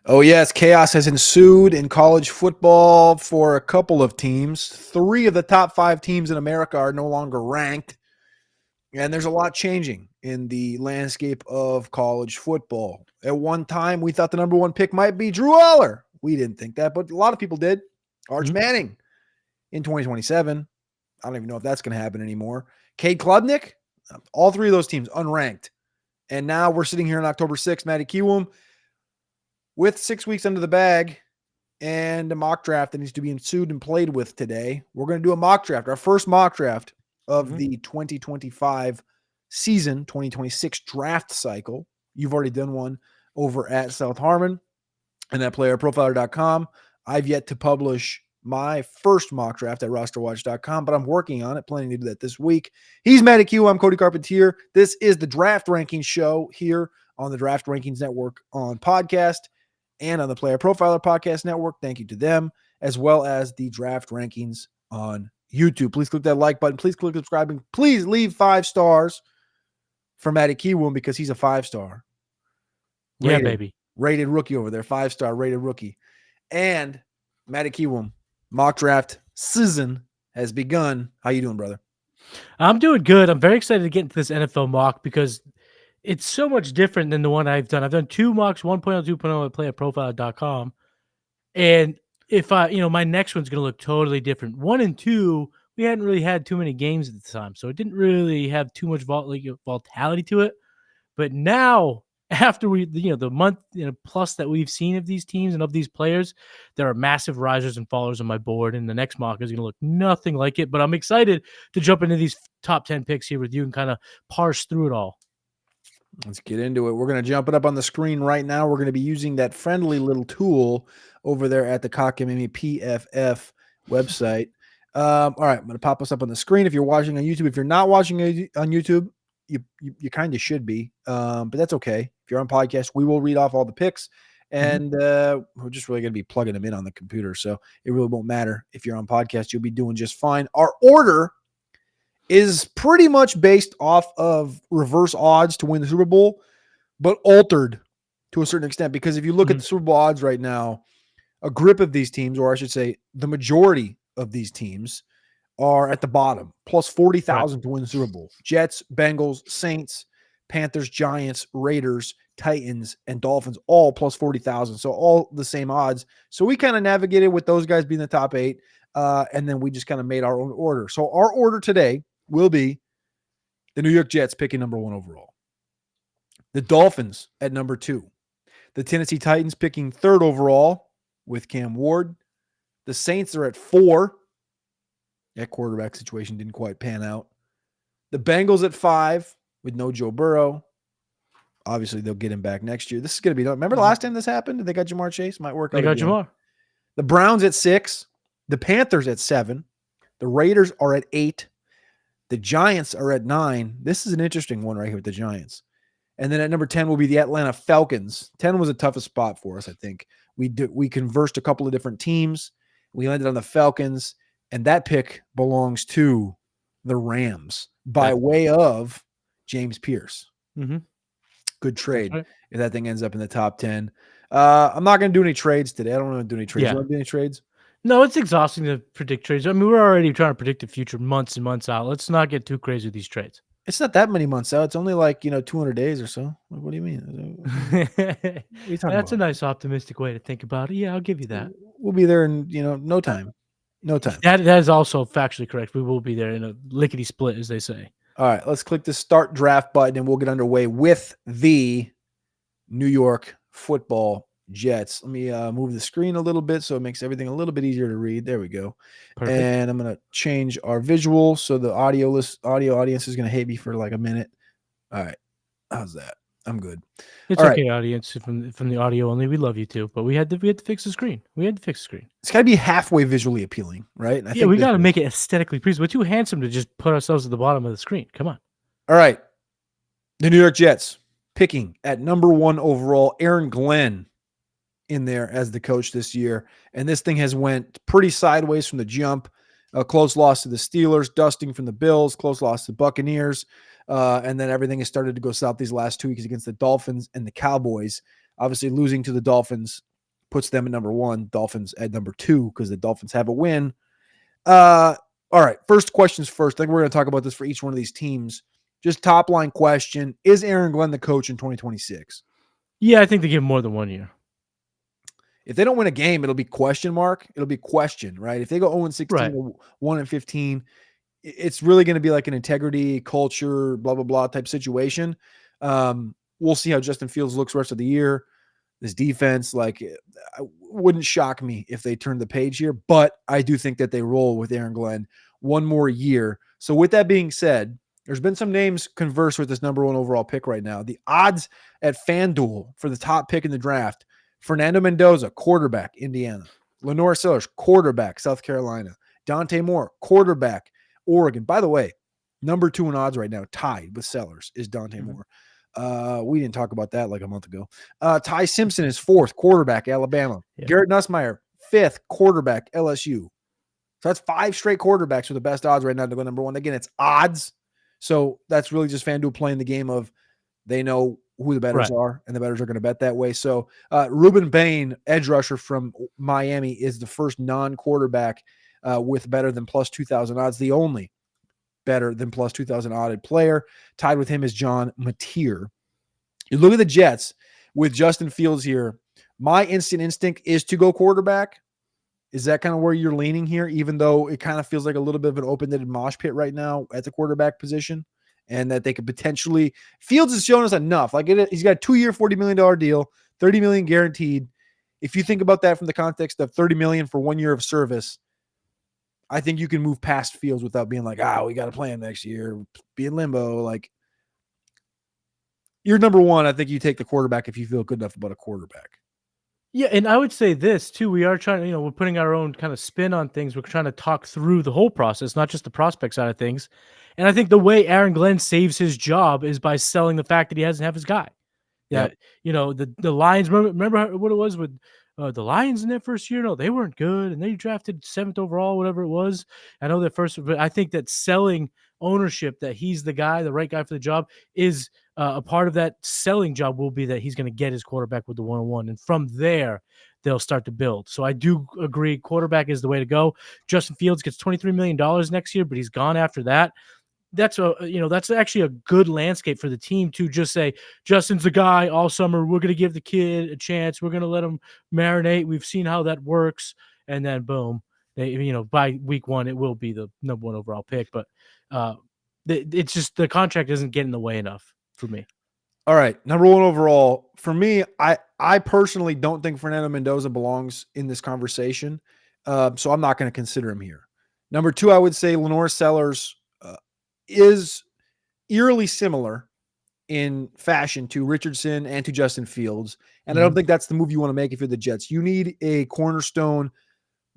Oh, yes. Chaos has ensued in college football for a couple of teams. 3 of the top 5 teams in America are no longer ranked. And there's a lot changing in the landscape of college football. At one time, we thought the number 1 pick might be Drew Aller. We didn't think that, but a lot of people did. Arch Mhm. Manning in 2027. I don't even know if that's going to happen anymore. Cade Klubnik, all 3 of those teams unranked. And now we're sitting here on October 6th, Matty Kiwoom, with 6 weeks under the bag and a mock draft that needs to be ensued and played with today. We're going to do a mock draft, our first mock draft of the 2025 season, 2026 draft cycle. You've already done one over at South Harmon and at playerprofiler.com. I've yet to publish my first mock draft at rosterwatch.com, but I'm working on it, planning to do that this week. He's Matty Q. I'm Cody Carpentier. This is the Draft Rankings Show here on the Draft Rankings Network on podcast and on the Player Profiler Podcast Network. Thank you to them, as well as the Draft Rankings on YouTube. Please click that like button. Please click subscribing. Please leave 5 stars for Matty Kiwoom because he's a 5-star. Yeah, baby. Rated rookie over there. 5-star rated rookie. And Matty Kiwoom, mock draft season has begun. How you doing, brother? I'm doing good. I'm very excited to get into this NFL mock because it's so much different than the one I've done. I've done 2 mocks, 1.0, 2.0 at playerprofiler.com. And if my next one's going to look totally different. 1 and 2, we hadn't really had too many games at the time, so it didn't really have too much volatility to it. But now, after the month plus that we've seen of these teams and of these players, there are massive risers and fallers on my board, and the next mock is going to look nothing like it. But I'm excited to jump into these top 10 picks here with you and kind of parse through it all. Let's get into it. We're going to jump it up on the screen right now. We're going to be using that friendly little tool over there at the Cockamamie PFF website. All right, I'm going to pop us up on the screen. If you're watching on YouTube, if you're not watching on YouTube, you kind of should be, but that's okay. If you're on podcast, we will read off all the picks, and we're just really going to be plugging them in on the computer, so it really won't matter. If you're on podcast, you'll be doing just fine. Our order is pretty much based off of reverse odds to win the Super Bowl, but altered to a certain extent, because if you look at the Super Bowl odds right now, a grip of these teams, or I should say the majority of these teams, are at the bottom, plus 40,000 to win the Super Bowl. Jets, Bengals, Saints, Panthers, Giants, Raiders, Titans, and Dolphins, all plus 40,000. So all the same odds. So we kind of navigated with those guys being the top 8, and then we just kind of made our own order. So our order today will be the New York Jets picking number 1 overall, the Dolphins at number 2, the Tennessee Titans picking 3rd overall with Cam Ward, the Saints are at 4. That quarterback situation didn't quite pan out. The Bengals at 5 with no Joe Burrow. Obviously, they'll get him back next year. This is going to be – remember the last time this happened? They got Jamar Chase? Might work out They got again. Jamar. The Browns at 6. The Panthers at 7. The Raiders are at 8. The Giants are at 9. This is an interesting one right here with the Giants. And then at number 10 will be the Atlanta Falcons. 10 was the toughest spot for us, I think. We conversed a couple of different teams. We landed on the Falcons. And that pick belongs to the Rams by way of James Pierce. Good trade if that thing ends up in the top 10. I'm not going to do any trades today. I don't want to do any trades. You want to do any trades? No, it's exhausting to predict trades. I mean, we're already trying to predict the future months and months out. Let's not get too crazy with these trades. It's not that many months out. It's only like, 200 days or so. Like, what do you mean? That's a nice optimistic way to think about it. Yeah, I'll give you that. We'll be there in, no time. No time. That is also factually correct. We will be there in a lickety split, as they say. All right, let's click the start draft button and we'll get underway with the New York Football Jets. Let me move the screen a little bit so it makes everything a little bit easier to read. There we go. Perfect. And I'm going to change our visual so the audio audience is going to hate me for like a minute. All right. How's that? I'm good. It's all okay, right. Audience, from the audio only. We love you too, but we had to fix the screen. It's got to be halfway visually appealing, right? I think we got to make it aesthetically pleasing. We're too handsome to just put ourselves at the bottom of the screen. Come on. All right. The New York Jets picking at number 1 overall, Aaron Glenn in there as the coach this year. And this thing has went pretty sideways from the jump. A close loss to the Steelers, dusting from the Bills, close loss to the Buccaneers. And then everything has started to go south these last 2 weeks against the Dolphins and the Cowboys. Obviously losing to the Dolphins puts them at number 1. Dolphins at number 2 because the Dolphins have a win. All right, first questions first. I think we're going to talk about this for each one of these teams. Just top line question: is Aaron Glenn the coach in 2026? Yeah, I think they give him more than 1 year. If they don't win a game, it'll be question mark. It'll be question, right? If they go 0-16 Right. or 1-15, it's really going to be like an integrity, culture, blah, blah, blah type situation. We'll see how Justin Fields looks the rest of the year. This defense, like, wouldn't shock me if they turn the page here, but I do think that they roll with Aaron Glenn one more year. So with that being said, there's been some names converse with this number 1 overall pick right now. The odds at FanDuel for the top pick in the draft: Fernando Mendoza, quarterback, Indiana; Lenore Sellers, quarterback, South Carolina; Dante Moore, quarterback, Oregon. By the way, number 2 in odds right now, tied with Sellers, is Dante Moore. We didn't talk about that like a month ago. Ty Simpson is 4th, quarterback, Alabama. Yeah. Garrett Nussmeier, 5th, quarterback, LSU. So that's 5 straight quarterbacks with the best odds right now to go number 1. Again, it's odds. So that's really just FanDuel playing the game of they know who the bettors are, and the bettors are going to bet that way. So Ruben Bain, edge rusher from Miami, is the first non-quarterback with better than plus 2,000 odds, the only better than plus 2,000 odded player. Tied with him is John Mateer. You look at the Jets with Justin Fields here. My instant instinct is to go quarterback. Is that kind of where you're leaning here, even though it kind of feels like a little bit of an open-ended mosh pit right now at the quarterback position, and that they could potentially – Fields has shown us enough. Like, he's got a 2-year, $40 million deal, $30 million guaranteed. If you think about that from the context of $30 million for 1 year of service, I think you can move past Fields without being like, we got to play him next year, be in limbo. Like, you're number 1. I think you take the quarterback if you feel good enough about a quarterback. Yeah, and I would say this too. We are trying to, we're putting our own kind of spin on things. We're trying to talk through the whole process, not just the prospect side of things. And I think the way Aaron Glenn saves his job is by selling the fact that he doesn't have his guy. Yeah, the Lions. Remember what it was with the Lions in their first year? No, they weren't good, and they drafted 7th overall, whatever it was. I know that first, but I think that selling ownership that he's the guy, the right guy for the job, is a part of that selling job. Will be that he's going to get his quarterback with the 1-on-1, and from there they'll start to build. So I do agree, quarterback is the way to go. Justin Fields gets $23 million next year, but he's gone after that. That's actually a good landscape for the team to just say, Justin's the guy all summer. We're going to give the kid a chance. We're going to let him marinate. We've seen how that works. And then boom, by week 1, it will be the number 1 overall pick. But it's just the contract doesn't get in the way enough for me. All right. Number 1 overall for me. I personally don't think Fernando Mendoza belongs in this conversation. So I'm not going to consider him here. Number 2, I would say Lenore Sellers is eerily similar in fashion to Richardson and to Justin Fields. And I don't think that's the move you want to make if you're the Jets. You need a cornerstone,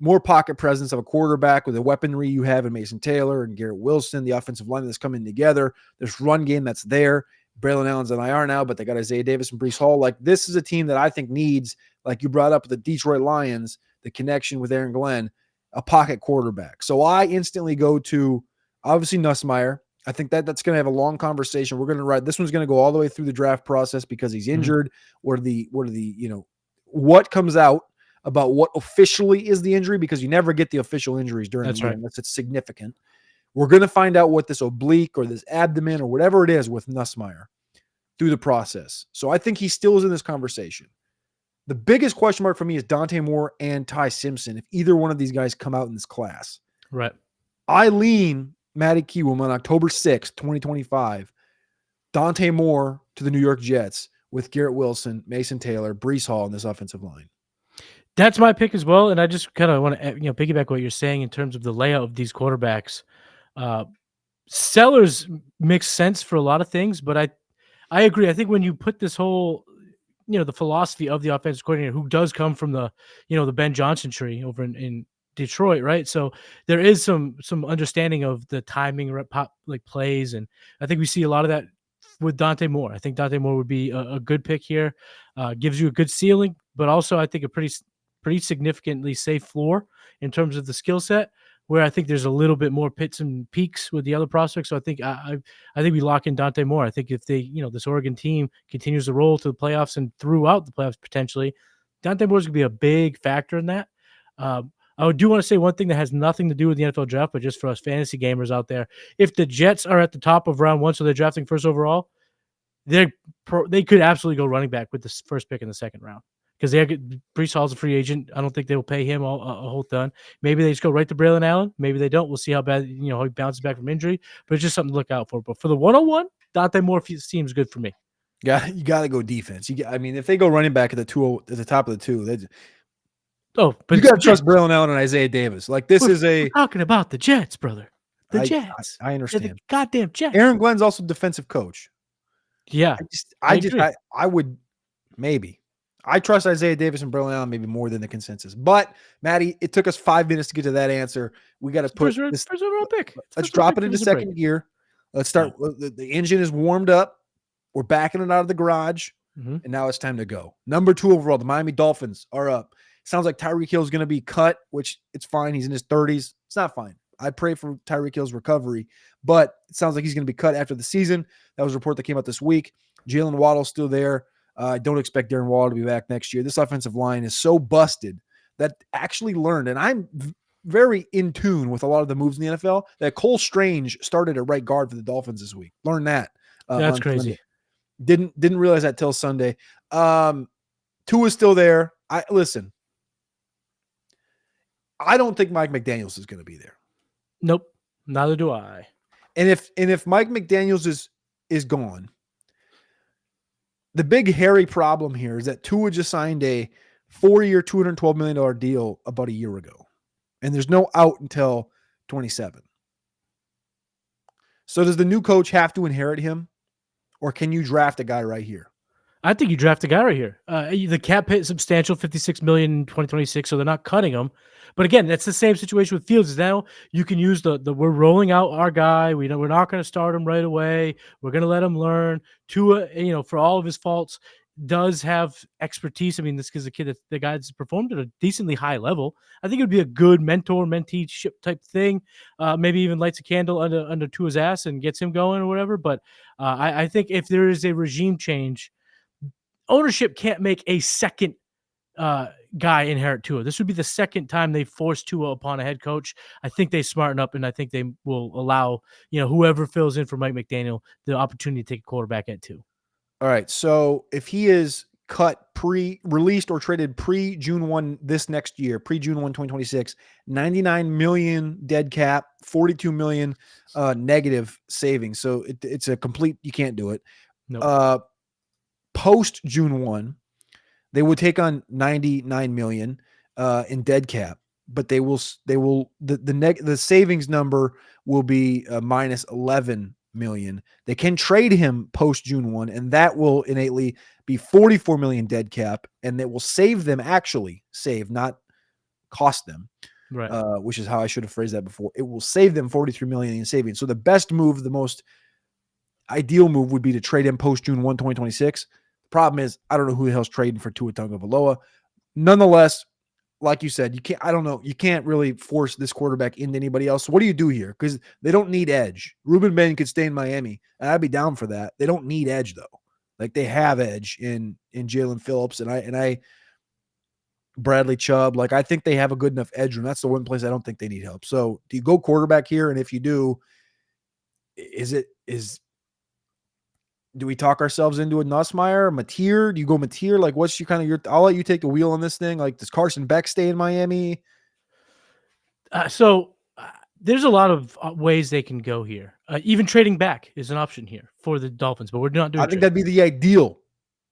more pocket presence of a quarterback with the weaponry you have in Mason Taylor and Garrett Wilson, the offensive line that's coming together. There's run game that's there. Braylon Allen's on IR now, but they got Isaiah Davis and Breece Hall. Like, this is a team that I think needs, like you brought up, the Detroit Lions, the connection with Aaron Glenn, a pocket quarterback. So I instantly go to, obviously, Nussmeier. I think that's going to have a long conversation. We're going to write, this one's going to go all the way through the draft process because he's injured. What comes out about what officially is the injury, because you never get the official injuries during the year unless it's significant. We're going to find out what this oblique or this abdomen or whatever it is with Nussmeier through the process. So I think he still is in this conversation. The biggest question mark for me is Dante Moore and Ty Simpson, if either one of these guys come out in this class. Right. I lean Matty Kiwoom on October 6th, 2025, Dante Moore to the New York Jets with Garrett Wilson, Mason Taylor, Breece Hall in this offensive line. That's my pick as well. And I just kind of want to, piggyback what you're saying in terms of the layout of these quarterbacks. Sellers makes sense for a lot of things, but I agree. I think when you put this whole, the philosophy of the offensive coordinator, who does come from the, the Ben Johnson tree over in Detroit, right? So there is some understanding of the timing, plays, and I think we see a lot of that with Dante Moore. I think Dante Moore would be a good pick here. Gives you a good ceiling, but also I think a pretty significantly safe floor in terms of the skill set, where I think there's a little bit more pits and peaks with the other prospects. So I think we lock in Dante Moore. I think if they, this Oregon team continues to roll to the playoffs and throughout the playoffs potentially, Dante Moore's going to be a big factor in that. I do want to say one thing that has nothing to do with the NFL draft, but just for us fantasy gamers out there, if the Jets are at the top of round 1, so they're drafting first overall, they could absolutely go running back with the first pick in the second round because Breece Hall's a free agent. I don't think they will pay him a whole ton. Maybe they just go right to Braylon Allen. Maybe they don't. We'll see how bad how he bounces back from injury. But it's just something to look out for. But for the 101, Dante Moore seems good for me. Yeah, you got to go defense. I mean, if they go running back at the top of the 2, but you got to trust Braylon Allen and Isaiah Davis. Like we're talking about the Jets, brother. The Jets. I understand. They're the goddamn Jets. Aaron Glenn's also defensive coach. Yeah, I would maybe. I trust Isaiah Davis and Braylon Allen maybe more than the consensus. But Maddie, it took us 5 minutes to get to that answer. We got to put first overall pick. Let's drop it into second gear. Let's start. Yeah. The engine is warmed up. We're backing it out of the garage, and now it's time to go. Number 2 overall, the Miami Dolphins are up. Sounds like Tyreek Hill is going to be cut, which it's fine. He's in his 30s. It's not fine. I pray for Tyreek Hill's recovery, but it sounds like he's going to be cut after the season. That was a report that came out this week. Jalen Waddle's still there. I don't expect Darren Waddle to be back next year. This offensive line is so busted that actually learned, and I'm very in tune with a lot of the moves in the NFL, that Cole Strange started at right guard for the Dolphins this week. Learn that. That's crazy. Sunday. Didn't realize that till Sunday. Tua's still there. Listen. I don't think Mike McDaniels is going to be there. Nope, neither do I. And if Mike McDaniels is gone, the big hairy problem here is that Tua just signed a 4-year, $212 million deal about a year ago, and there's no out until 27. So does the new coach have to inherit him, or can you draft a guy right here? I think you draft a guy right here. The cap hit substantial, $56 million in 2026, so they're not cutting him. But again, that's the same situation with Fields. Is now you can use the we're rolling out our guy. We're not going to start him right away. We're going to let him learn. Tua, for all of his faults, does have expertise. I mean, this is a kid that the guy that's performed at a decently high level. I think it would be a good mentor-mentee type thing. Maybe even lights a candle under Tua's ass and gets him going or whatever. But I think if there is a regime change, ownership can't make a second guy inherit Tua. This would be the second time they force Tua upon a head coach. I think they smarten up, and I think they will allow whoever fills in for Mike McDaniel the opportunity to take a quarterback at 2. All right. So if he is cut released or traded pre-June 1 this next year, pre-June 1, 2026, $99 million dead cap, $42 million negative savings. So it's a complete, you can't do it. Nope. Post June 1, they would take on $99 million in dead cap, but the savings number will be minus $11 million. They can trade him post June 1, and that will innately be $44 million dead cap, and it will not cost them. Right. Which is how I should have phrased that before. It will save them $43 million in savings. So the best move, the most ideal move would be to trade him post June 1, 2026. The problem is I don't know who the hell's trading for Tua Tagovailoa. Nonetheless, like you said, you can't really force this quarterback into anybody else. So what do you do here? Because they don't need edge. Ruben Ben could stay in Miami, and I'd be down for that. They don't need edge though. Like they have edge in Jalen Phillips and Bradley Chubb. Like I think they have a good enough edge room. That's the one place I don't think they need help. So do you go quarterback here? And if you do, do we talk ourselves into a Nussmeier, Mateer? Do you go Mateer? Like, what's I'll let you take the wheel on this thing. Like, does Carson Beck stay in Miami? There's a lot of ways they can go here. Even trading back is an option here for the Dolphins, but we're not doing. I think that'd be the ideal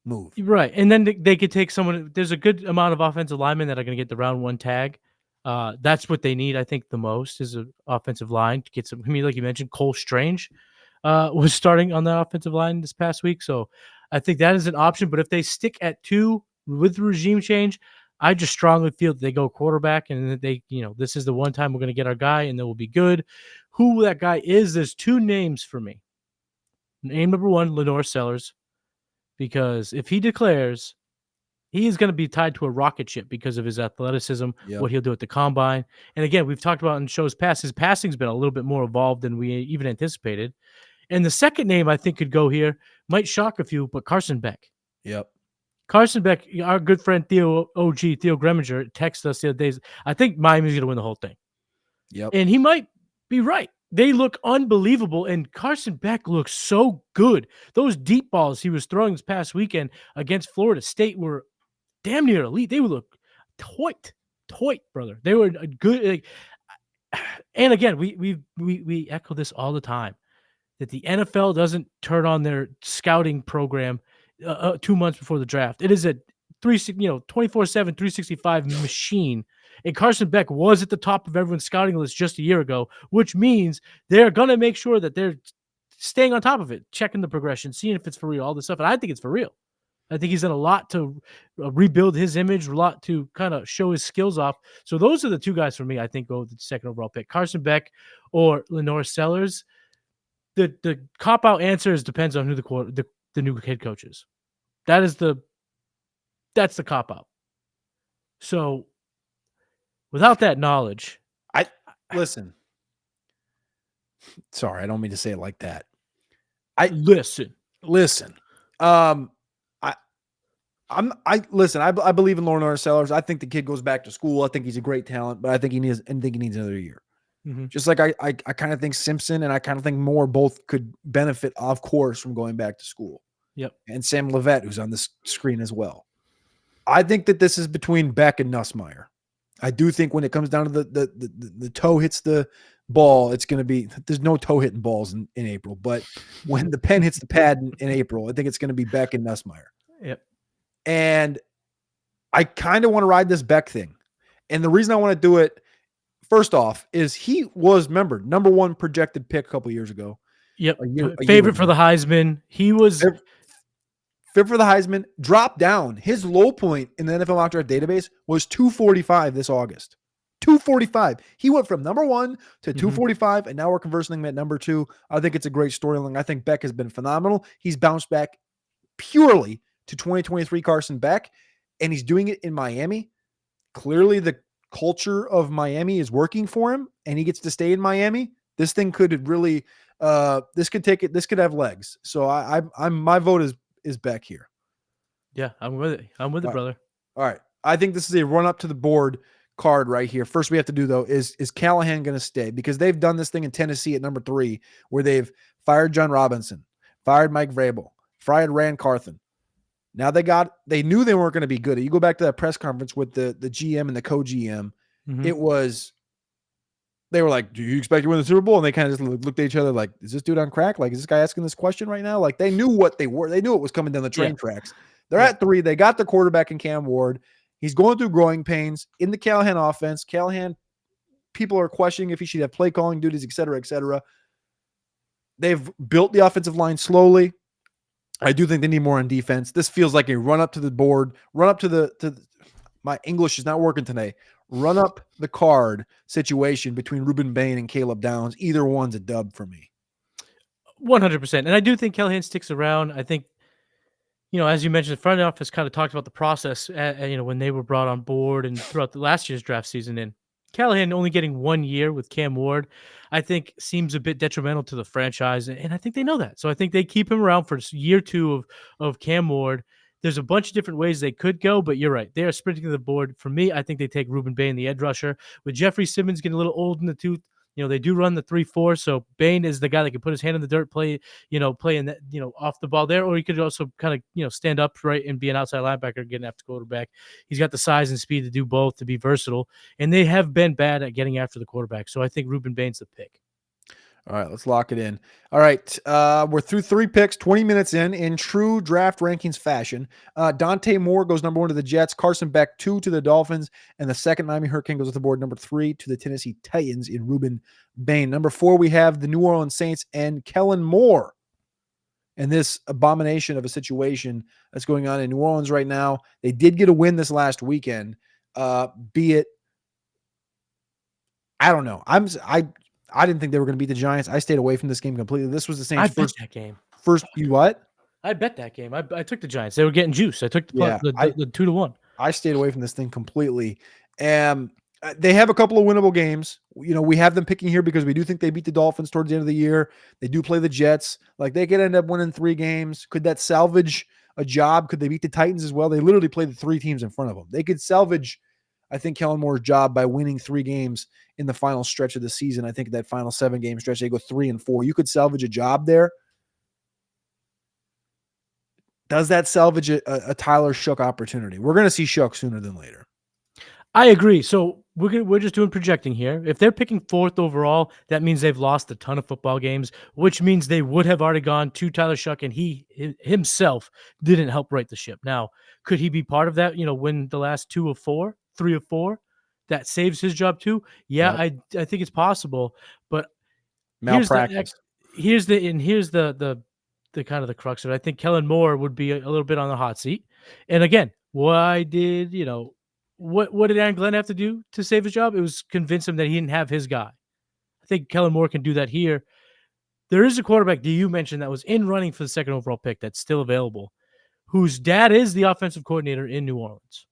move. Right. And then they could take someone. There's a good amount of offensive linemen that are going to get the round 1 tag. That's what they need, I think, the most is an offensive line to get some. I mean, like you mentioned, Cole Strange was starting on the offensive line this past week. So I think that is an option. But if they stick at 2 with the regime change, I just strongly feel that they go quarterback and that they, this is the one time we're going to get our guy and then we'll be good. Who that guy is, there's 2 names for me. Name number 1, Lenore Sellers, because if he declares, he is going to be tied to a rocket ship because of his athleticism, what he'll do at the combine. And again, we've talked about in shows past, his passing's been a little bit more evolved than we even anticipated. And the second name I think could go here, might shock a few, but Carson Beck. Yep. Carson Beck, our good friend Theo Greminger texted us the other days. I think Miami's going to win the whole thing. Yep. And he might be right. They look unbelievable, and Carson Beck looks so good. Those deep balls he was throwing this past weekend against Florida State were damn near elite. They would look toit, brother. They were a good. Like, and again, we echo this all the time that the NFL doesn't turn on their scouting program 2 months before the draft. It is a 24/7, 365 machine. And Carson Beck was at the top of everyone's scouting list just a year ago, which means they're going to make sure that they're staying on top of it, checking the progression, seeing if it's for real, all this stuff. And I think it's for real. I think he's done a lot to rebuild his image, a lot to kind of show his skills off. So those are the two guys for me, I think, go with the second overall pick, Carson Beck or Lenore Sellers. The cop out answer is depends on who the new head coach is. That's the cop out. So without that knowledge, Listen. Sorry, I don't mean to say it like that. listen. I believe in Lenore Sellers. I think the kid goes back to school. I think he's a great talent, but I think he needs another year. Mm-hmm. Just like I kind of think Simpson and I kind of think Moore both could benefit, of course, from going back to school. Yep. And Sam Levette, who's on this screen as well. I think that this is between Beck and Nussmeier. I do think when it comes down to the toe hits the ball, it's going to be – there's no toe hitting balls in April. But when the pen hits the pad in April, I think it's going to be Beck and Nussmeier. Yep. And I kind of want to ride this Beck thing. And the reason I want to do it, first off, is he was, remember, number one projected pick a couple years ago. Yep. Favorite for the Heisman. He was fit for the Heisman, dropped down. His low point in the NFL mock draft database was 245 this August. 245. He went from number one to 245, and now we're conversing him at number two. I think it's a great storyline. I think Beck has been phenomenal. He's bounced back purely to 2023 Carson Beck, and he's doing it in Miami. Clearly, the culture of Miami is working for him, and he gets to stay in Miami. This thing could really, this could have legs. So my vote is Beck here. Yeah, I'm with it. I'm with it, brother. All right. I think this is a run up to the board card right here. First we have to do, though, is Callahan going to stay? Because they've done this thing in Tennessee at number 3 where they've fired John Robinson, fired Mike Vrabel, fired Rand Carthen. Now they knew they weren't going to be good. You go back to that press conference with the GM and the co-GM. It was, they were like, do you expect to win the Super Bowl? And they kind of just looked at each other like, is this dude on crack? Like, is this guy asking this question right now? Like, they knew what they were. They knew it was coming down the train tracks. They're at 3. They got their quarterback in Cam Ward. He's going through growing pains in the Callahan offense. Callahan, people are questioning if he should have play calling duties, et cetera, et cetera. They've built the offensive line slowly. I do think they need more on defense. This feels like a run up to the board, run up to my English is not working today. Run up the card situation between Ruben Bain and Caleb Downs. Either one's a dub for me. 100%. And I do think Callahan sticks around. I think, as you mentioned, the front office kind of talked about the process, when they were brought on board and throughout the last year's draft season. And Callahan only getting 1 year with Cam Ward, I think seems a bit detrimental to the franchise. And I think they know that. So I think they keep him around for year 2 of Cam Ward. There's a bunch of different ways they could go, but you're right. They are sprinting to the board. For me, I think they take Ruben Bain, the edge rusher. With Jeffrey Simmons getting a little old in the tooth, they do run the 3-4. So Bain is the guy that can put his hand in the dirt, play in that, off the ball there, or he could also kind of, stand up right and be an outside linebacker getting after quarterback. He's got the size and speed to do both, to be versatile, and they have been bad at getting after the quarterback. So I think Ruben Bain's the pick. All right, let's lock it in. All right, we're through 3 picks, 20 minutes in true draft rankings fashion. Dante Moore goes number 1 to the Jets, Carson Beck 2 to the Dolphins, and the second Miami Hurricane goes with the board number 3 to the Tennessee Titans in Ruben Bain. Number 4, we have the New Orleans Saints and Kellen Moore. And this abomination of a situation that's going on in New Orleans right now. They did get a win this last weekend, be it, I don't know. I didn't think they were going to beat the Giants. I stayed away from this game completely. This was the Saints' bet that game. You what? I bet that game. I took the Giants. They were getting juice. I took the 2-1. I stayed away from this thing completely. They have a couple of winnable games. We have them picking here because we do think they beat the Dolphins towards the end of the year. They do play the Jets. Like, they could end up winning 3 games. Could that salvage a job? Could they beat the Titans as well? They literally played the 3 teams in front of them. They could salvage, I think, Kellen Moore's job by winning 3 games in the final stretch of the season. I think that final 7-game stretch, they go 3-4. You could salvage a job there. Does that salvage a Tyler Shough opportunity? We're going to see Shough sooner than later. I agree. So we're just doing projecting here. If they're picking 4th overall, that means they've lost a ton of football games, which means they would have already gone to Tyler Shough, and he himself didn't help right the ship. Now, could he be part of that? Win the last 2 of 4, 3 of 4, that saves his job too. Yeah, Yep. I think it's possible, but Malpractice. here's the kind of the crux of it. I think Kellen Moore would be a little bit on the hot seat. And again, why did what did Aaron Glenn have to do to save his job? It was convince him that he didn't have his guy. I think Kellen Moore can do that here. There is a quarterback that you mentioned that was in running for the 2nd overall pick that's still available, whose dad is the offensive coordinator in New Orleans.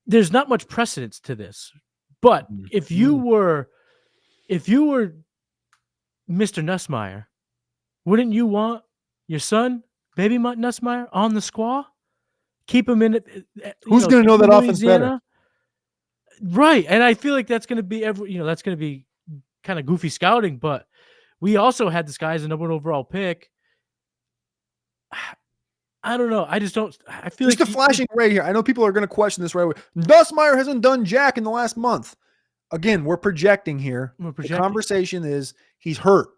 There's not much precedence to this, but if you were Mr. Nussmeier, wouldn't you want your son, baby Nussmeier, on the squad? Keep him in it. Who's going to know that offense better? Right. And I feel like that's going to be that's going to be kind of goofy scouting, but we also had this guy as a number 1 overall pick. I don't know. I just don't. I feel just like a flashing ray here. I know people are going to question this right away. Nussmeier hasn't done jack in the last month. Again, we're projecting here. The conversation is he's hurt.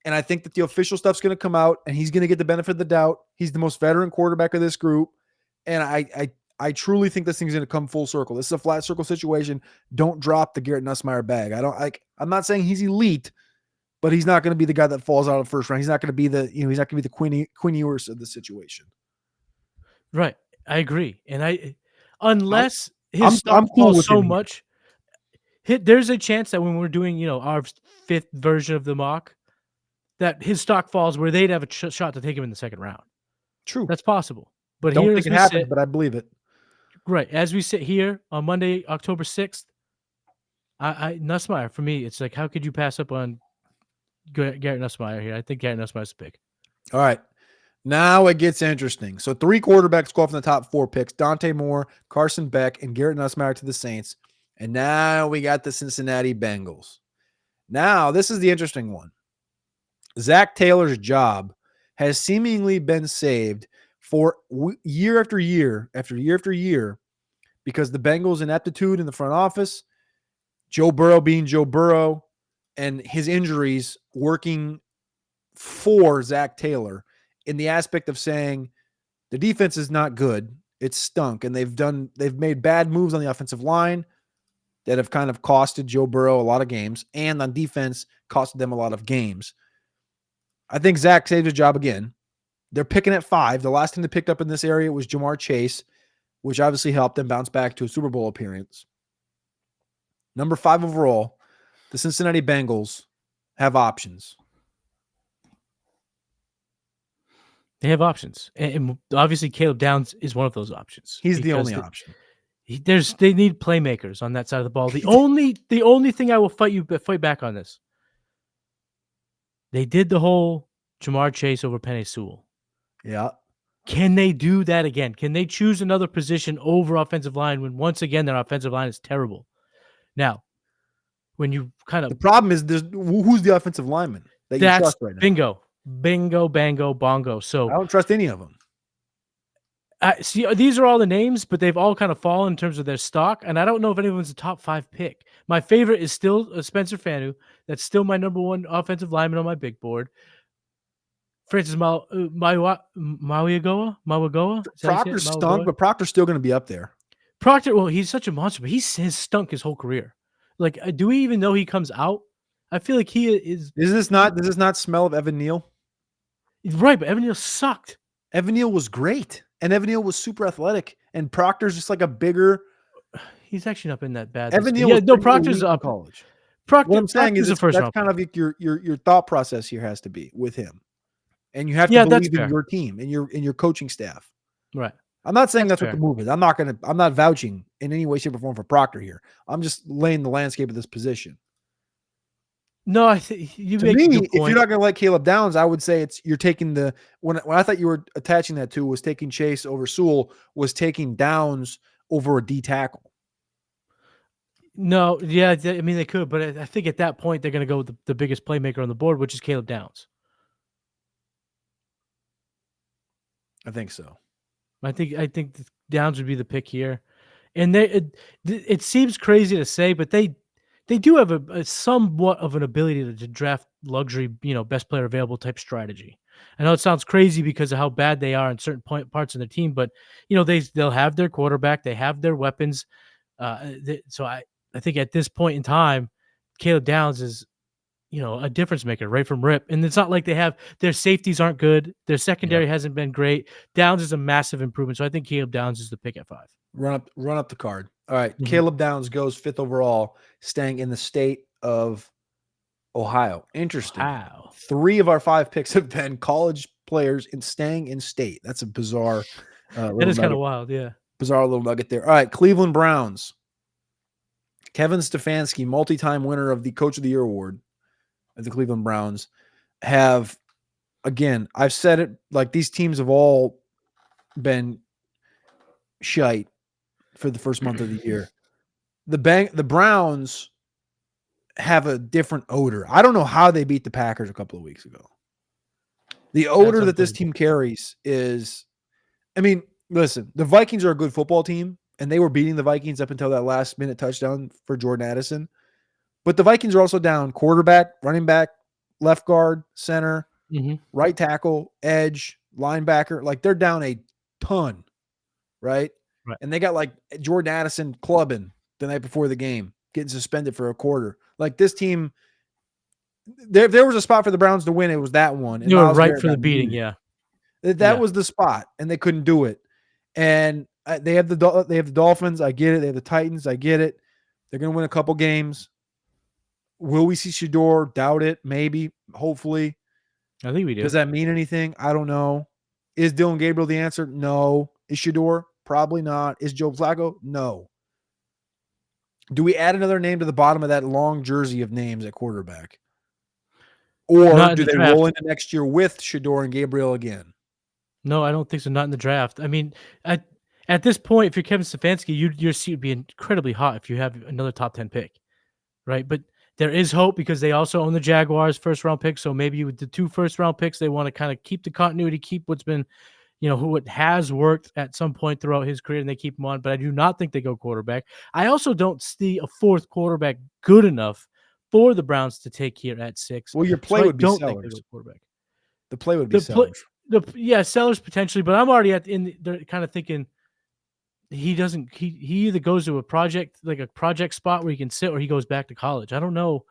And I think that the official stuff's going to come out and he's going to get the benefit of the doubt. He's the most veteran quarterback of this group. And I truly think this thing's going to come full circle. This is a flat circle situation. Don't drop the Garrett Nussmeier bag. I'm not saying he's elite, but he's not going to be the guy that falls out of the first round. He's not going to be he's not going to be the Quinn Ewers of the situation. Right. I agree. And unless his stock falls so much, there's a chance that when we're doing, our 5th version of the mock, that his stock falls where they'd have a shot to take him in the 2nd round. True. That's possible. But don't think it happens, but I believe it. Right. As we sit here on Monday, October 6th, Nussmeier, for me, it's like, how could you pass up on Garrett Nussmeier here? I think Garrett Nussmeier's the pick. All right. Now it gets interesting. So 3 quarterbacks go off in the top 4 picks: Dante Moore, Carson Beck, and Garrett Nussmeier to the Saints. And now we got the Cincinnati Bengals. Now, this is the interesting one. Zach Taylor's job has seemingly been saved for year after year, because the Bengals' ineptitude in the front office, Joe Burrow being Joe Burrow, and his injuries working for Zach Taylor in the aspect of saying the defense is not good. It's stunk. And they've made bad moves on the offensive line that have kind of costed Joe Burrow a lot of games, and on defense costed them a lot of games. I think Zach saved his job again. They're picking at 5. The last thing they picked up in this area was Jamar Chase, which obviously helped them bounce back to a Super Bowl appearance. Number 5 overall, the Cincinnati Bengals have options. They have options. And obviously Caleb Downs is one of those options. He's the only option. They need playmakers on that side of the ball. The only thing I will fight back on this. They did the whole Jamar Chase over Penei Sewell. Yeah. Can they do that again? Can they choose another position over offensive line when once again their offensive line is terrible? Now, when you the problem is who's the offensive lineman that you trust right now? Bingo, bango, bongo. So I don't trust any of them. See, these are all the names, but they've all kind of fallen in terms of their stock, and I don't know if anyone's a top 5 pick. My favorite is still Spencer Fanu. That's still my number 1 offensive lineman on my big board. Francis Mauigoa. Proctor stunk, but Proctor's still going to be up there. Proctor, well, he's such a monster, but he's stunk his whole career. Like, do we even know he comes out? I feel like he is. Does this not smell of Evan Neal? Right, but Evan Neal sucked. Evan Neal was great, and Evan Neal was super athletic, and Proctor's just like a bigger. He's actually not been that bad. Evan Neal, Proctor's up college. Proctor, what I'm saying is that's kind of like your thought process here has to be with him, and you have to believe in your team and your coaching staff. Right. I'm not saying that's what the move is. I'm not vouching in any way, shape, or form for Proctor here. I'm just laying the landscape of this position. No, I think you To make a good me, if you're point. not going to like Caleb Downs, I would say it's you're taking the when I thought you were attaching that to was taking Chase over Sewell was taking Downs over a D tackle. No, yeah, I mean they could, but I think at that point they're going to go with the biggest playmaker on the board, which is Caleb Downs. I think so. I think Downs would be the pick here, and it seems crazy to say, but they do have a somewhat of an ability to draft luxury, best player available type strategy. I know it sounds crazy because of how bad they are in certain parts of the team, but they'll have their quarterback, they have their weapons. So I think at this point in time, Caleb Downs is a difference maker right from rip. And it's not like their safeties aren't good. Their Yep. secondary hasn't been great. Downs is a massive improvement. So I think Caleb Downs is the pick at 5. Run up the card. All right. Mhm. Caleb Downs goes 5th overall, staying in the state of Ohio. Interesting. Wow. 3 of our 5 picks have been college players and staying in state. That's a bizarre That little is kind of nugget. wild. Yeah. Bizarre little nugget there. All right. Cleveland Browns. Kevin Stefanski, multi-time winner of the Coach of the Year award at the Cleveland Browns, have, again, I've said it, like these teams have all been shite for the first month of the year. The Browns have a different odor. I don't know how they beat the Packers a couple of weeks ago. The odor that this team carries is, I mean, listen, the Vikings are a good football team, and they were beating the Vikings up until that last minute touchdown for Jordan Addison. But the Vikings are also down quarterback, running back, left guard, center, Mhm. right tackle, edge, linebacker. Like they're down a ton, right? Right. And they got like Jordan Addison clubbing the night before the game, getting suspended for a quarter. Like this team, there was a spot for the Browns to win. It was that one. And You were Miles right Garrett for the got beating. muted. Yeah. That Yeah. was the spot, and they couldn't do it. And they have the Dolphins. I get it. They have the Titans. I get it. They're going to win a couple games. Will we see Shador? Doubt it. Maybe. Hopefully. I think we do. Does that mean anything? I don't know. Is Dylan Gabriel the answer? No. Is Shador? Probably not. Is Joe Flacco? No. Do we add another name to the bottom of that long jersey of names at quarterback? Or Not in do the they roll draft. into next year with Shador and Gabriel again? No, I don't think so. Not in the draft. I mean, at this point, if you're Kevin Stefanski, your seat would be incredibly hot if you have another top 10 pick. Right. But there is hope because they also own the Jaguars first round pick. So maybe with the 2 first round picks, they want to kind of keep the continuity, keep what's been, who it has worked at some point throughout his career, and they keep him on. But I do not think they go quarterback. I also don't see a 4th quarterback good enough for the Browns to take here at 6. Well, your So play I would be don't think they go Sellers. quarterback. The play would be The play, Sellers. yeah, Sellers potentially, but I'm already they're kind of thinking he doesn't. He either goes to a project spot where he can sit, or he goes back to college. I don't know.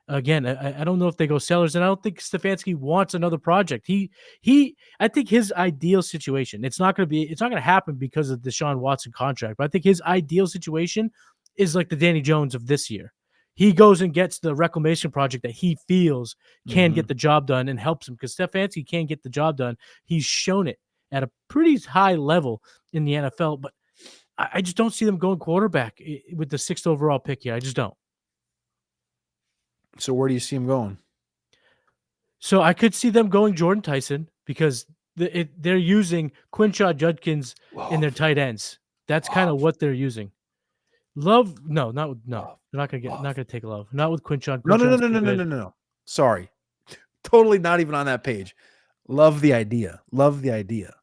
Again, I don't know if they go Sellers, and I don't think Stefanski wants another project. I think his ideal situation, it's not going to happen because of the Deshaun Watson contract, but I think his ideal situation is like the Danny Jones of this year. He goes and gets the reclamation project that he feels can get the job done and helps him, because Stefanski can get the job done. He's shown it at a pretty high level in the NFL, but I just don't see them going quarterback with the 6th overall pick here. I just don't. So where do you see him going? So I could see them going Jordan Tyson because they're using Quinshaw Judkins in their tight ends. That's kind of what they're using. Love, no, not with, no. Love. They're not gonna take Love. Not with Quinshaw. No, no, no, Quinshaw's no, too no, no, good. no, no. Sorry. Totally not even on that page. Love the idea. Love the idea.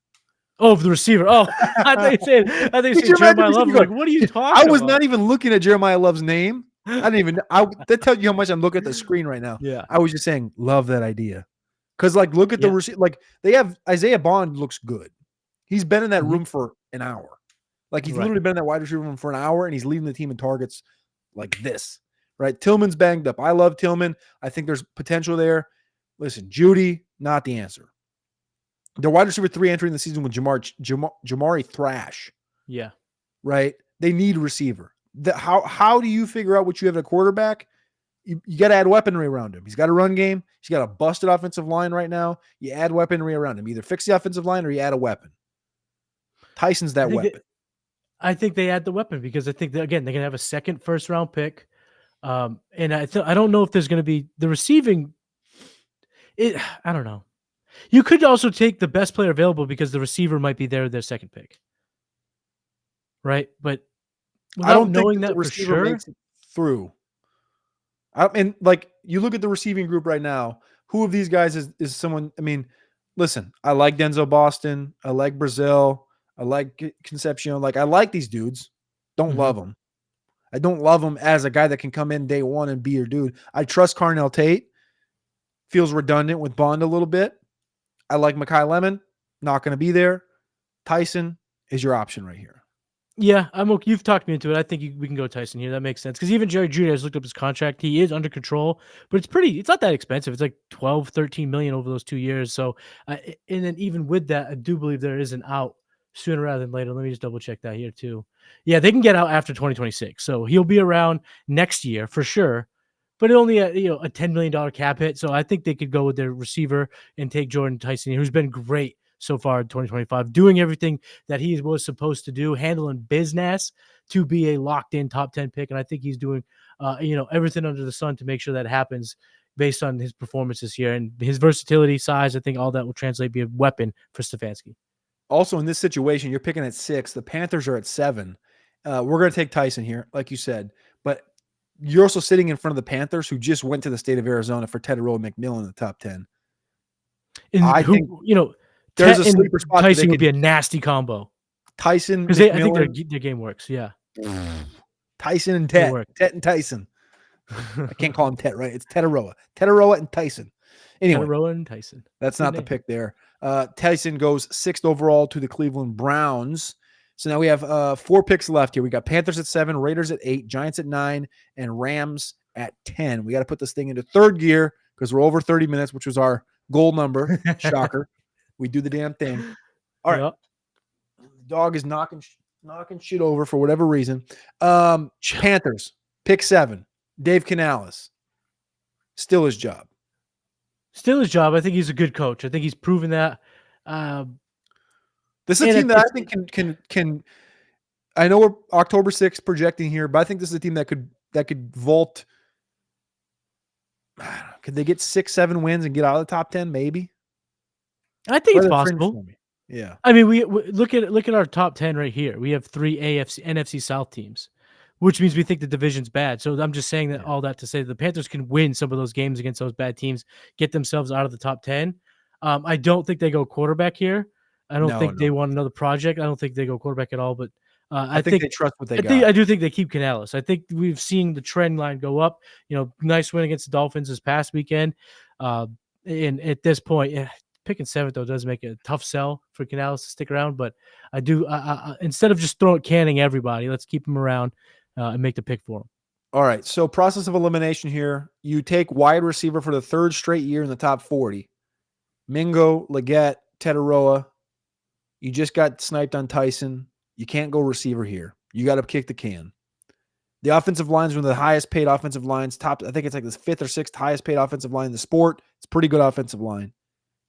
Oh, the receiver. Oh, I think you Could you said imagine Jeremiah if Love. you I'm go, like, what are you I talking was about? not even looking at Jeremiah Love's name. I didn't even that tells you how much I'm looking at the screen right now. Yeah. I was just saying, love that idea. Because like look at the Yeah. receiver. Like they have Isaiah Bond looks good. He's been in that Mhm. room for an hour. Like he's Right. literally been in that wide receiver room for an hour, and he's leading the team in targets like this. Right. Tillman's banged up. I love Tillman. I think there's potential there. Listen, Judy, not the answer. The wide receiver 3 entering the season with Jamari Thrash. Yeah. Right? They need a receiver. How do you figure out what you have at a quarterback? You got to add weaponry around him. He's got a run game. He's got a busted offensive line right now. You add weaponry around him. Either fix the offensive line or you add a weapon. Tyson's that weapon. I think they add the weapon because I think that, again, they're gonna have a second first round pick. And I don't know if there's going to be the receiving. I don't know. You could also take the best player available because the receiver might be their second pick, right? But I without don't think knowing that the that for receiver sure, makes it through. And like you look at the receiving group right now, who of these guys is someone? I mean, listen, I like Denzel Boston, I like Brazil, I like Concepcion. Like I like these dudes. Don't mhm. love them. I don't love him as a guy that can come in day one and be your dude. I trust Carnell Tate. Feels redundant with Bond a little bit. I like Makai Lemon. Not going to be there. Tyson is your option right here. Yeah, I'm okay. You've talked me into it. I think we can go Tyson here. That makes sense. Because even Jerry Jr. has looked up his contract. He is under control, but it's not that expensive. It's like 12, 13 million over those 2 years. So, and then even with that, I do believe there is an out sooner rather than later. Let me just double check that here too. Yeah, they can get out after 2026. So he'll be around next year for sure. But only a $10 million cap hit. So I think they could go with their receiver and take Jordan Tyson, who's been great so far in 2025, doing everything that he was supposed to do, handling business to be a locked in top 10 pick. And I think he's doing, everything under the sun to make sure that happens based on his performances here and his versatility, size. I think all that will translate be a weapon for Stefanski. Also, in this situation, you're picking at 6. The Panthers are at 7. We're going to take Tyson here, like you said. But you're also sitting in front of the Panthers, who just went to the state of Arizona for Tedero McMillan in the top 10. And I think there's Tet a and sleeper spot that they Tyson would could be a nasty combo Tyson, because I think their McMillan, game works. Yeah, Tyson and they Tet. work. Tet and Tyson. I can't call him Tet, right? It's Tetaroa. Tetaroa and Tyson. Anyway, Tedero and Tyson. that's Good not the name. pick there. Tyson goes 6th overall to the Cleveland Browns. So now we have 4 picks left here. We got Panthers at 7, Raiders at 8, Giants at 9, and Rams at 10. We got to put this thing into third gear because we're over 30 minutes, which was our goal number. Shocker. We do the damn thing. All right. Yep. The dog is knocking shit over for whatever reason. Panthers, pick 7. Dave Canales. Still his job. Still his job. I think he's a good coach. I think he's proven that. This is a And team that I think can. I know we're October 6th projecting here, but I think this is a team that could vault. Could they get 6-7 wins and get out of the top 10? Maybe. I think it's Rather fringe possible. for me. Yeah. I mean, we look at our top 10 right here. We have 3 NFC South teams, which means we think the division's bad. So I'm just saying that all that to say the Panthers can win some of those games against those bad teams, get themselves out of the top 10. I don't think they go quarterback here. I don't think they want another project. I don't think they go quarterback at all. But I think they trust what they got. I do think they keep Canales. I think we've seen the trend line go up. Nice win against the Dolphins this past weekend. And at this point, picking 7th though does make it a tough sell for Canales to stick around. But I do instead of just canning everybody, let's keep him around and make the pick for him. All right. So process of elimination here. You take wide receiver for the 3rd straight year in the top 40. Mingo, Leggett, Tetaroa. You just got sniped on Tyson. You can't go receiver here. You got to kick the can. The offensive line's one of the highest paid offensive lines. I think it's like the 5th or 6th highest paid offensive line in the sport. It's a pretty good offensive line.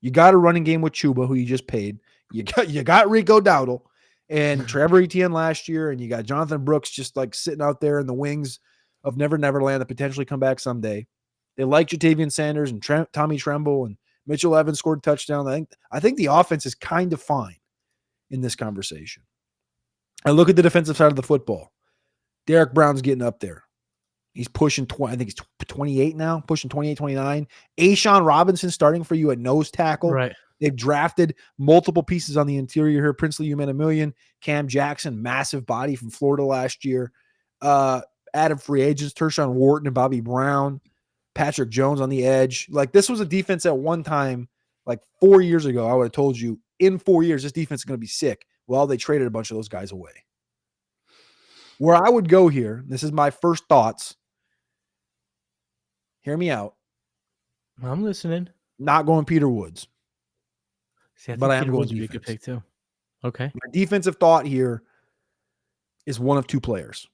You got a running game with Chuba, who you just paid. You got Rico Dowdle and Trevor Etienne last year, and you got Jonathan Brooks just like sitting out there in the wings of Never Neverland that potentially come back someday. They like Jatavian Sanders and Tommy Tremble, and Mitchell Evans scored a touchdown. I think the offense is kind of fine in this conversation. I look at the defensive side of the football. Derek Brown's getting up there. He's pushing 20. I think he's 28 now, pushing 28, 29. Ashawn Robinson starting for you at nose tackle. Right. They've drafted multiple pieces on the interior here. Princely Umanamillion, Cam Jackson, massive body from Florida last year. Added free agents, Tershawn Wharton and Bobby Brown. Patrick Jones on the edge. Like this was a defense at one time, like 4 years ago, I would have told you in 4 years, this defense is going to be sick. Well, they traded a bunch of those guys away. Where I would go here, this is my first thoughts. Hear me out. I'm listening. Not going Peter Woods. See, but I am Peter going Woods would be a good defense. pick too. Okay. My defensive thought here is one of 2 players.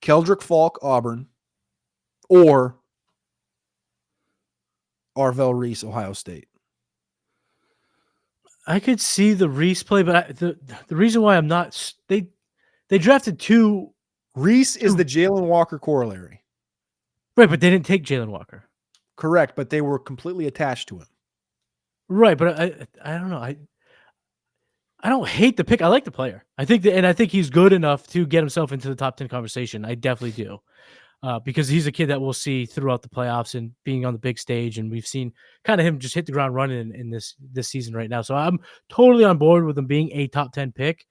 Keldrick Falk, Auburn, or Arvell Reese, Ohio State. I could see the Reese play, but the reason why I'm not they drafted 2. Reese is the Jalen Walker corollary. Right, but they didn't take Jalen Walker. Correct, but they were completely attached to him. Right, but I don't know. I don't hate the pick. I like the player. I think he's good enough to get himself into the top 10 conversation. I definitely do. Because he's a kid that we'll see throughout the playoffs and being on the big stage, and we've seen kind of him just hit the ground running in this season right now. So I'm totally on board with him being a top 10 pick.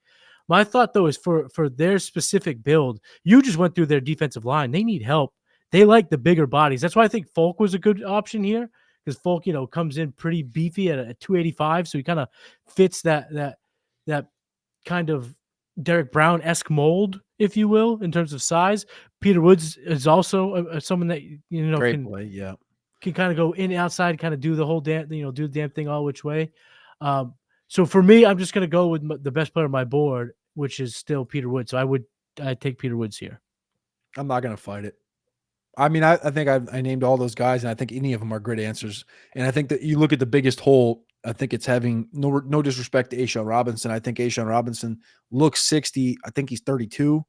My thought though is for their specific build, you just went through their defensive line. They need help. They like the bigger bodies. That's why I think Folk was a good option here, because Folk, comes in pretty beefy at 285, so he kind of fits that kind of Derek Brown-esque mold, if you will, in terms of size. Peter Woods is also someone that Great can play, yeah. can kind of go in and outside, kind of do the whole do the damn thing all which way. So for me, I'm just going to go with the best player on my board, which is still Peter Woods. So I'd take Peter Woods here. I'm not going to fight it. I mean, I think I named all those guys, and I think any of them are great answers. And I think that you look at the biggest hole, I think it's having no disrespect to A'Shawn Robinson. I think A'Shawn Robinson looks 60. I think he's 32,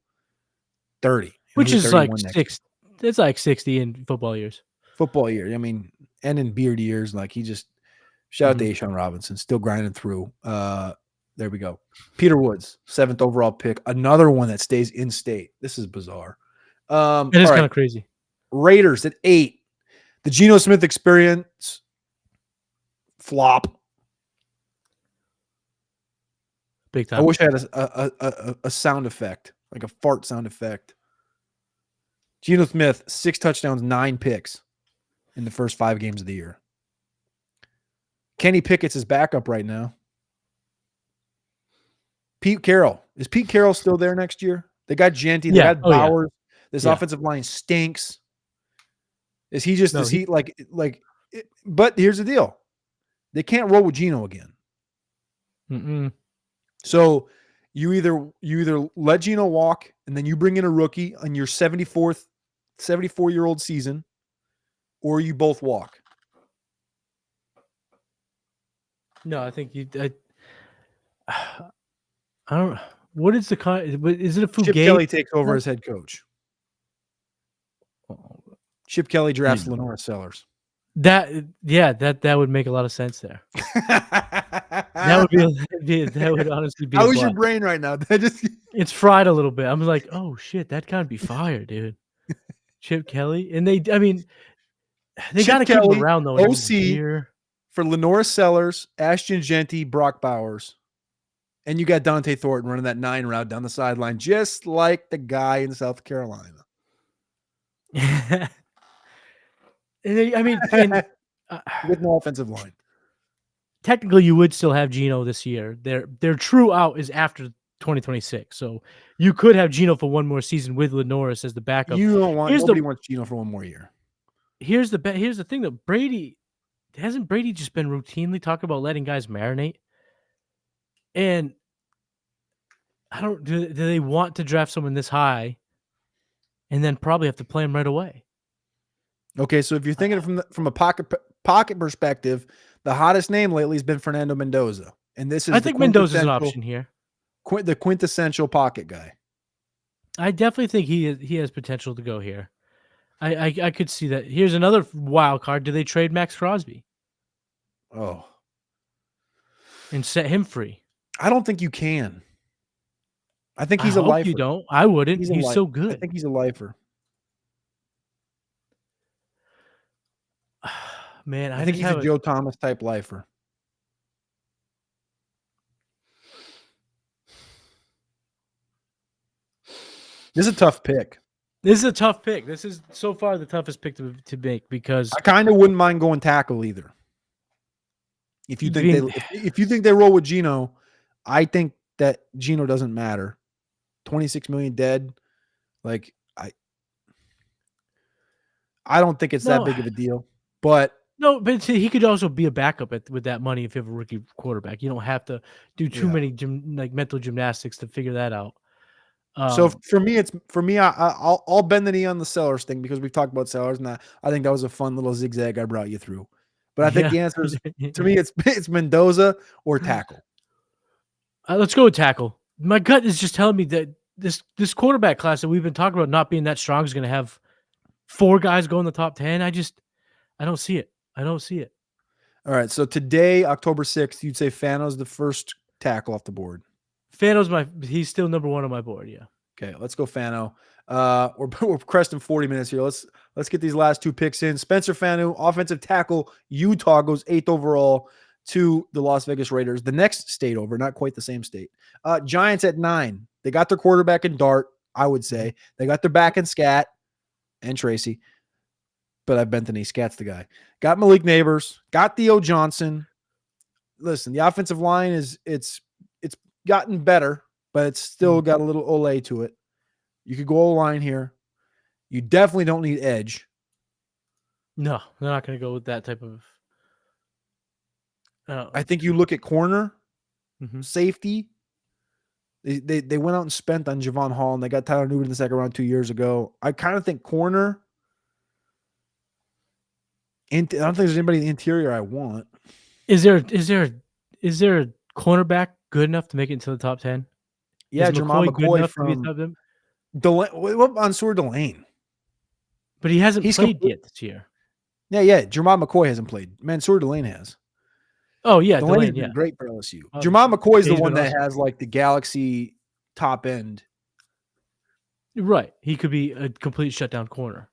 30. Which is like 6. It's like 60 in football years. Football year. I mean, and in beard years, like he just shout out to A'Shawn Robinson, still grinding through. There we go. Peter Woods, 7th overall pick. Another one that stays in state. This is bizarre. It is kind of crazy. Raiders at 8. The Geno Smith experience flop. Big time. I wish I had a sound effect, like a fart sound effect. Geno Smith, 6 touchdowns, 9 picks in the first 5 games of the year. Kenny Pickett's his backup right now. Pete Carroll. Is Pete Carroll still there next year? They got Genty. They got Bowers. Yeah. This offensive line stinks. Is he just, but here's the deal. They can't roll with Geno again. Mm-mm. So you either let Geno walk and then you bring in a rookie on your 74-year-old season, or you both walk. No, I think I don't. What is is it a Fugate? Chip Kelly takes over as head coach. Chip Kelly drafts Lenora Sellers. That would make a lot of sense there. That would honestly be. How is your brain right now? It's fried a little bit. I'm like, oh shit, that can't be fire, dude. Chip Kelly, and they got to keep him around though. OC for Lenora Sellers, Ashton Genty, Brock Bowers, and you got Dante Thornton running that 9 route down the sideline, just like the guy in South Carolina. With no offensive line. Technically, you would still have Geno this year. Their true out is after 2026, so you could have Geno for one more season with Lenoris as the backup. Nobody wants Geno for one more year. Here's the thing that Brady just been routinely talking about letting guys marinate, and I don't do they want to draft someone this high, and then probably have to play him right away. Okay, so if you're thinking from a pocket perspective, the hottest name lately has been Fernando Mendoza, and this is I think Mendoza's an option here. The quintessential pocket guy. I definitely think he has potential to go here. I could see that. Here's another wild card. Do they trade Max Crosby? Oh, and set him free? I don't think you can. I think he's a lifer. You don't. I wouldn't. He's so good. I think he's a lifer. Man, I think he's a Joe Thomas type lifer. This is a tough pick. This is a tough pick. This is so far the toughest pick to make because I kind of wouldn't mind going tackle either. If you think they roll with Geno, I think that Geno doesn't matter. 26 million dead, like I don't think it's that big of a deal. But he could also be a backup with that money if you have a rookie quarterback. You don't have to do too many mental gymnastics to figure that out. So for me, I'll bend the knee on the Sellers thing because we've talked about Sellers, and I think that was a fun little zigzag I brought you through. But I think the answer is, to me, it's Mendoza or tackle. Let's go with tackle. My gut is just telling me that this quarterback class that we've been talking about not being that strong is going to have 4 guys go in the top 10. I don't see it. I don't see it. All right. So today, October 6th, you'd say Fano's the first tackle off the board. Fano's he's still number 1 on my board. Yeah. Okay, let's go Fano. We're cresting 40 minutes here. Let's get these last 2 picks in. Spencer Fanu, offensive tackle, Utah, goes 8th overall to the Las Vegas Raiders. The next state over, not quite the same state. Giants at 9. They got their quarterback in Dart, I would say. They got their back in Scat and Tracy. But I bent the knee. Scat's the guy. Got Malik Neighbors. Got Theo Johnson. Listen, the offensive line it's gotten better, but it's still got a little Ole to it. You could go O-line here. You definitely don't need edge. No, they're not going to go with that type of. I think you look at corner, Mm-hmm. safety. They went out and spent on Javon Hall, and they got Tyler Newton in the second round 2 years ago. I kind of think corner. I don't think there's anybody in the interior I want. Is there a cornerback good enough to make it into the top 10? Yeah, Is Jamal McCoy good McCoy enough to be from top 10? what Mansour Delane? But he hasn't He's played yet this year. Yeah. Jamal McCoy hasn't played. Mansour Delane has. Oh yeah, Delaney's Delane, been great for LSU. Obviously. Jamal McCoy's the He's one been that awesome. has like the Galaxy top end. Right. He could be a complete shutdown corner.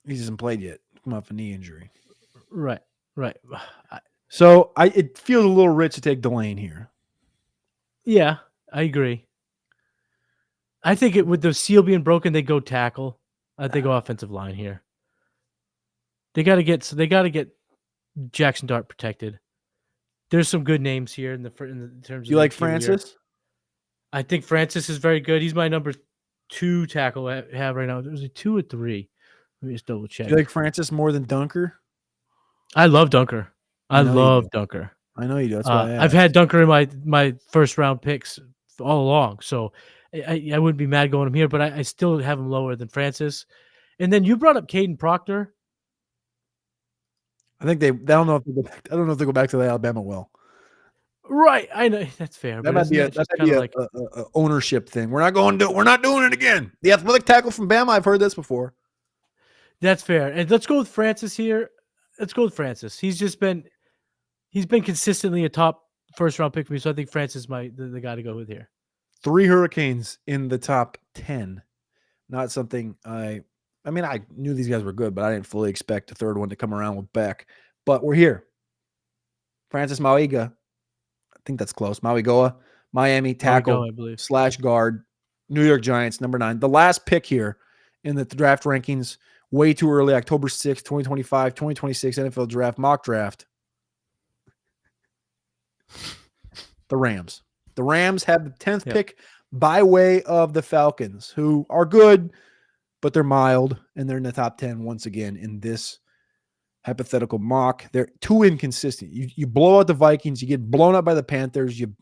He hasn't played yet. Come off a knee injury. Right. So it feels a little rich to take Delane here. Yeah, I agree. I think with the seal being broken, they go tackle. They go offensive line here. They got to get Jackson Dart protected. There's some good names here in terms of. You like Francis? I think Francis is very good. He's my number 2 tackle I have right now. There's a 2 or 3. Let me just double check. Do you like Francis more than Dunker? I love Dunker. I love Dunker. Dunker. I know you do. That's why I've had Dunker in my first round picks all along, so I wouldn't be mad going him here, but I still have him lower than Francis. And then you brought up Caden Proctor. I think I don't know if they go back to the Alabama well. Right, I know that's fair. That might be a ownership thing. We're not doing it again. The athletic tackle from Bama. I've heard this before. That's fair. And let's go with Francis here. Let's go with Francis. He's been consistently a top first round pick for me, so I think Francis might the guy to go with here. 3 Hurricanes in the top 10. Not something I knew these guys were good, but I didn't fully expect a third one to come around with Beck. But we're here. Francis Mauiga. I think that's close. Mauigoa, Miami tackle / guard, New York Giants, number 9. The last pick here in the draft rankings, way too early, October 6th, 2025, 2026 NFL draft, mock draft. The Rams. The Rams have the 10th pick by way of the Falcons, who are good, but they're mild, and they're in the top 10 once again in this hypothetical mock. They're too inconsistent. You blow out the Vikings, you get blown out by the Panthers, you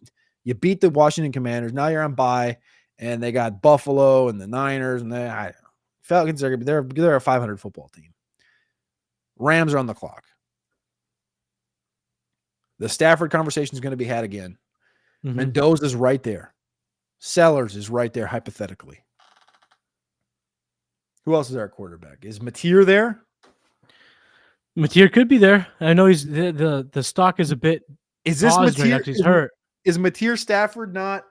beat the Washington Commanders. Now you're on bye, and they got Buffalo and the Niners, and Falcons they're a 500 football team. Rams are on the clock. The Stafford conversation is going to be had again. Mm-hmm. Mendoza's right there. Sellers is right there, hypothetically. Who else is our quarterback? Is Mateer there? Mateer could be there. I know he's the stock is a bit. Is this Mateer? Right, he's hurt. Is Mateer Stafford not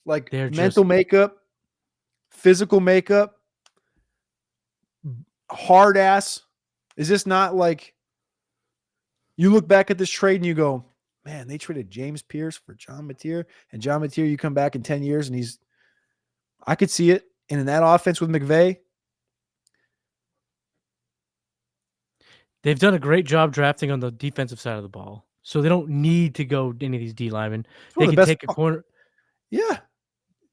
like mental makeup, physical makeup, hard ass? Is this not like you look back at this trade and you go, man, they traded James Pierce for John Mateer, and John Mateer, you come back in 10 years and I could see it. And in that offense with McVay, they've done a great job drafting on the defensive side of the ball. So they don't need to go any of these D linemen. They can take a corner. Yeah.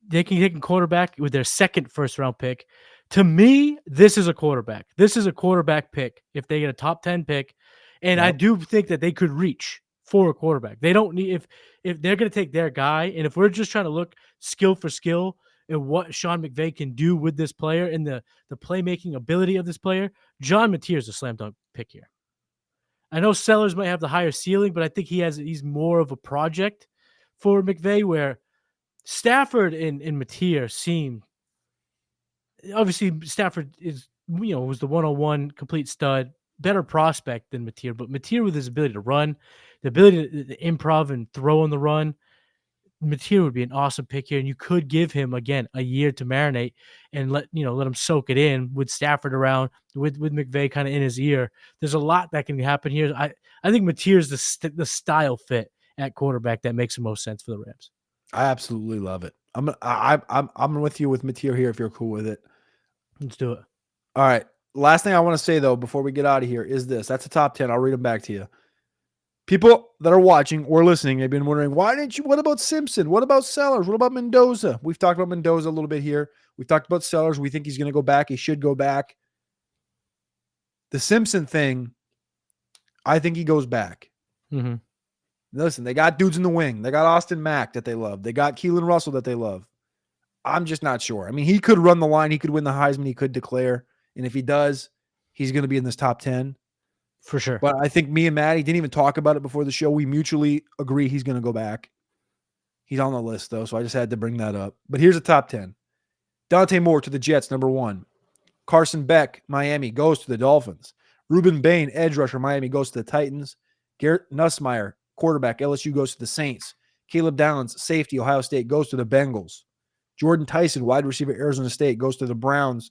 They can take a quarterback with their second first round pick. To me, this is a quarterback. This is a quarterback pick if they get a top 10 pick. And I do think that they could reach for a quarterback. They don't need if they're going to take their guy, and if we're just trying to look skill for skill and what Sean McVay can do with this player and the playmaking ability of this player, John Mateer is a slam dunk pick here. I know Sellers might have the higher ceiling, but I think he's more of a project for McVay, where Stafford and Mateer seem, obviously Stafford is was the 101 complete stud, better prospect than Mateer, but Mateer with his ability to run, the ability to improv and throw on the run, Mateer would be an awesome pick here, and you could give him again a year to marinate and let him soak it in with Stafford around, with McVay kind of in his ear. There's a lot that can happen here. I think Mateer's the style fit at quarterback that makes the most sense for the Rams. I absolutely love it. I'm with you with Mateer here if you're cool with it. Let's do it. All right. Last thing I want to say though before we get out of here is this. That's the top 10. I'll read them back to you. People that are watching or listening have been wondering, what about Simpson? What about Sellers? What about Mendoza? We've talked about Mendoza a little bit here. We've talked about Sellers. We think he's going to go back. He should go back. The Simpson thing, I think he goes back. Mm-hmm. Listen, they got dudes in the wing. They got Austin Mack that they love. They got Keelan Russell that they love. I'm just not sure. I mean, he could run the line. He could win the Heisman. He could declare. And if he does, he's going to be in this top 10. For sure. But I think me and Maddie didn't even talk about it before the show. We mutually agree he's going to go back. He's on the list, though, so I just had to bring that up. But here's the top 10. Dante Moore to the Jets, number 1. Carson Beck, Miami, goes to the Dolphins. Ruben Bain, edge rusher, Miami, goes to the Titans. Garrett Nussmeier, quarterback, LSU, goes to the Saints. Caleb Downs, safety, Ohio State, goes to the Bengals. Jordan Tyson, wide receiver, Arizona State, goes to the Browns.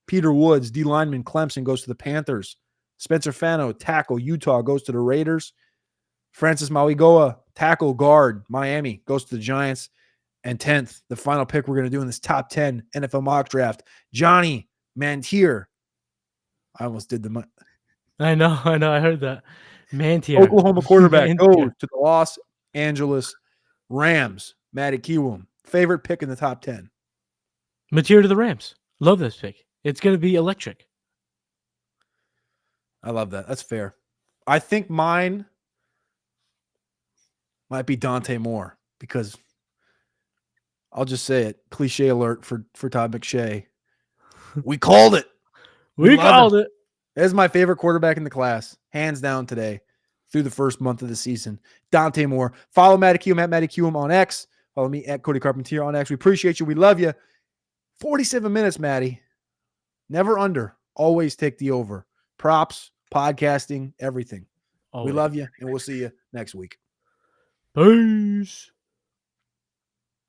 Peter Woods, D lineman, Clemson, goes to the Panthers. Spencer Fano, tackle, Utah, goes to the Raiders. Francis Mauigoa, tackle, guard, Miami, goes to the Giants. And 10th, the final pick we're going to do in this top 10 NFL mock draft, Johnny Mantier. I almost did the... I know. I heard that. Mantier. Oklahoma quarterback goes to the Los Angeles Rams. Matty Kiwoom. Favorite pick in the top 10. Mateer to the Rams. Love this pick. It's going to be electric. I love that. That's fair. I think mine might be Dante Moore because I'll just say it. Cliche alert for Todd McShay. We called it. We called it. That's my favorite quarterback in the class, hands down today, through the first month of the season. Dante Moore. Follow Matty Kiwoom at Matty Kiwoom on X. Follow me at Cody Carpentier on X. We appreciate you. We love you. 47 minutes, Matty. Never under. Always take the over. Props, podcasting, everything. Always. We love you, and we'll see you next week. Peace.